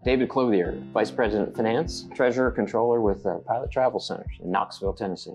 David Clothier, Vice President of Finance, Treasurer, Controller with Pilot Travel Centers in Knoxville, Tennessee.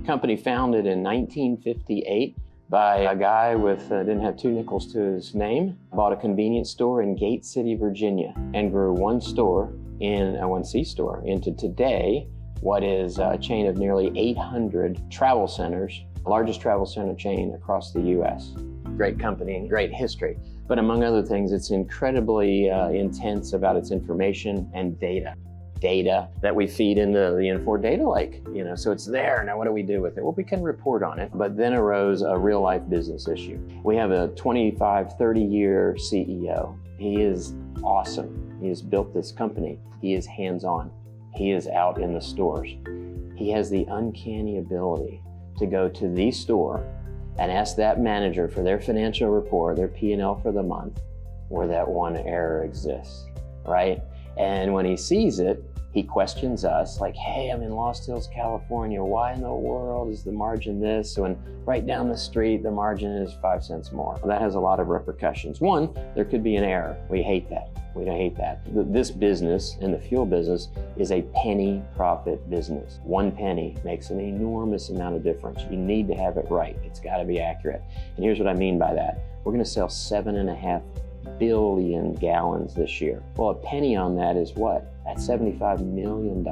Company founded in 1958 by a guy with didn't have two nickels to his name, bought a convenience store in Gate City, Virginia, and grew one store in a 1C store into today what is a chain of nearly 800 travel centers, largest travel center chain across the U.S. Great company, great history. But among other things, it's incredibly intense about its information and data. Data that we feed into the Infor data lake, so it's there. Now what do we do with it? Well, we can report on it, but then arose a real life business issue. We have a 25, 30-year CEO. He is awesome. He has built this company. He is hands-on. He is out in the stores. He has the uncanny ability to go to the store and ask that manager for their financial report, their P&L for the month, where that one error exists, right? And when he sees it, he questions us like, hey, I'm in Lost Hills, California. Why in the world is the margin this? When right down the street, the margin is 5 cents more. Well, that has a lot of repercussions. One, there could be an error. We hate that. We don't hate that. This business and the fuel business is a penny profit business. 1 penny makes an enormous amount of difference. You need to have it right. It's got to be accurate. And here's what I mean by that. We're going to sell 7.5 billion gallons this year. Well, a penny on that is what? That's $75 million.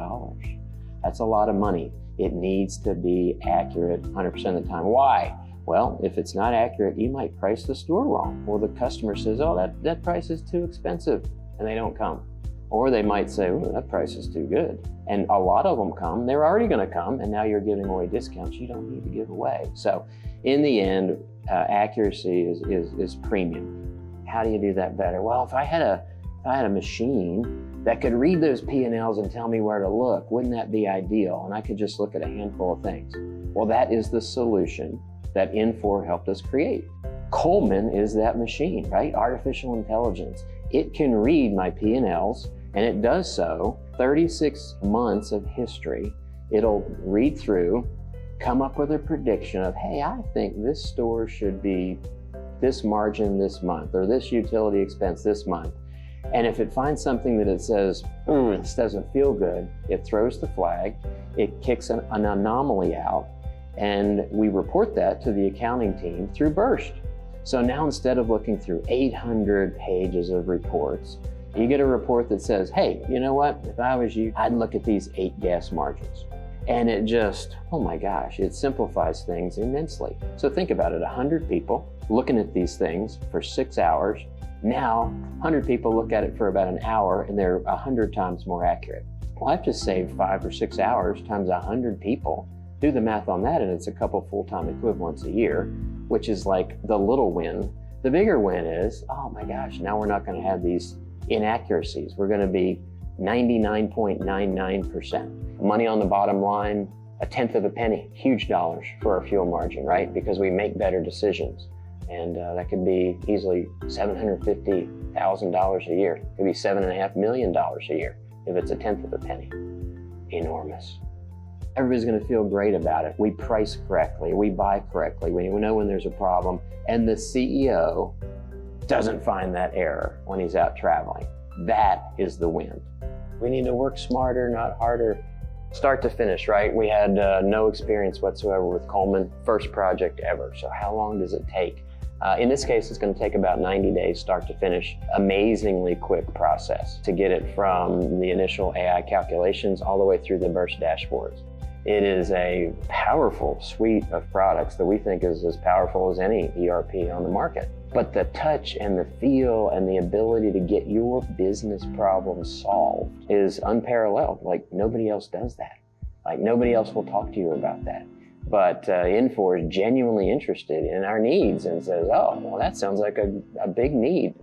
That's a lot of money. It needs to be accurate 100% of the time. Why? Well, if it's not accurate, you might price the store wrong. Or the customer says, oh, that price is too expensive, and they don't come. Or they might say, oh, that price is too good. And a lot of them come. They're already going to come, and now you're giving away discounts you don't need to give away. So in the end, accuracy is premium. How do you do that better? Well, if I had a machine that could read those P&Ls and tell me where to look, wouldn't that be ideal? And I could just look at a handful of things. Well, that is the solution that Infor helped us create. Coleman is that machine, right? Artificial intelligence. It can read my P&Ls, and it does so. 36 months of history. It'll read through, come up with a prediction of, hey, I think this store should be this margin this month, or this utility expense this month. And if it finds something that it says, this doesn't feel good, it throws the flag, it kicks an anomaly out, and we report that to the accounting team through Burst. So now instead of looking through 800 pages of reports, you get a report that says, hey, you know what? If I was you, I'd look at these 8 gas margins. And it just, oh my gosh, it simplifies things immensely. So think about it, 100 people looking at these things for 6 hours. Now, 100 people look at it for about an hour, and they're 100 times more accurate. Well, I've just saved 5 or 6 hours times 100 people. Do the math on that, and it's a couple full-time equivalents a year, which is like the little win. The bigger win is, oh my gosh, now we're not going to have these inaccuracies. We're going to be 99.99%. Money on the bottom line, 1/10 of a penny, huge dollars for our fuel margin, right? Because we make better decisions. And that could be easily $750,000 a year. It could be $7.5 million a year if it's 1/10 of a penny. Enormous. Everybody's going to feel great about it. We price correctly, we buy correctly, we know when there's a problem, and the CEO doesn't find that error when he's out traveling. That is the win. We need to work smarter, not harder. Start to finish, right? We had no experience whatsoever with Coleman, first project ever. So how long does it take? In this case, it's going to take about 90 days start to finish. Amazingly quick process to get it from the initial AI calculations all the way through the Burst dashboards. It is a powerful suite of products that we think is as powerful as any ERP on the market. But the touch and the feel and the ability to get your business problems solved is unparalleled. Like nobody else does that. Like nobody else will talk to you about that. But Infor is genuinely interested in our needs and says, oh, well, that sounds like a big need.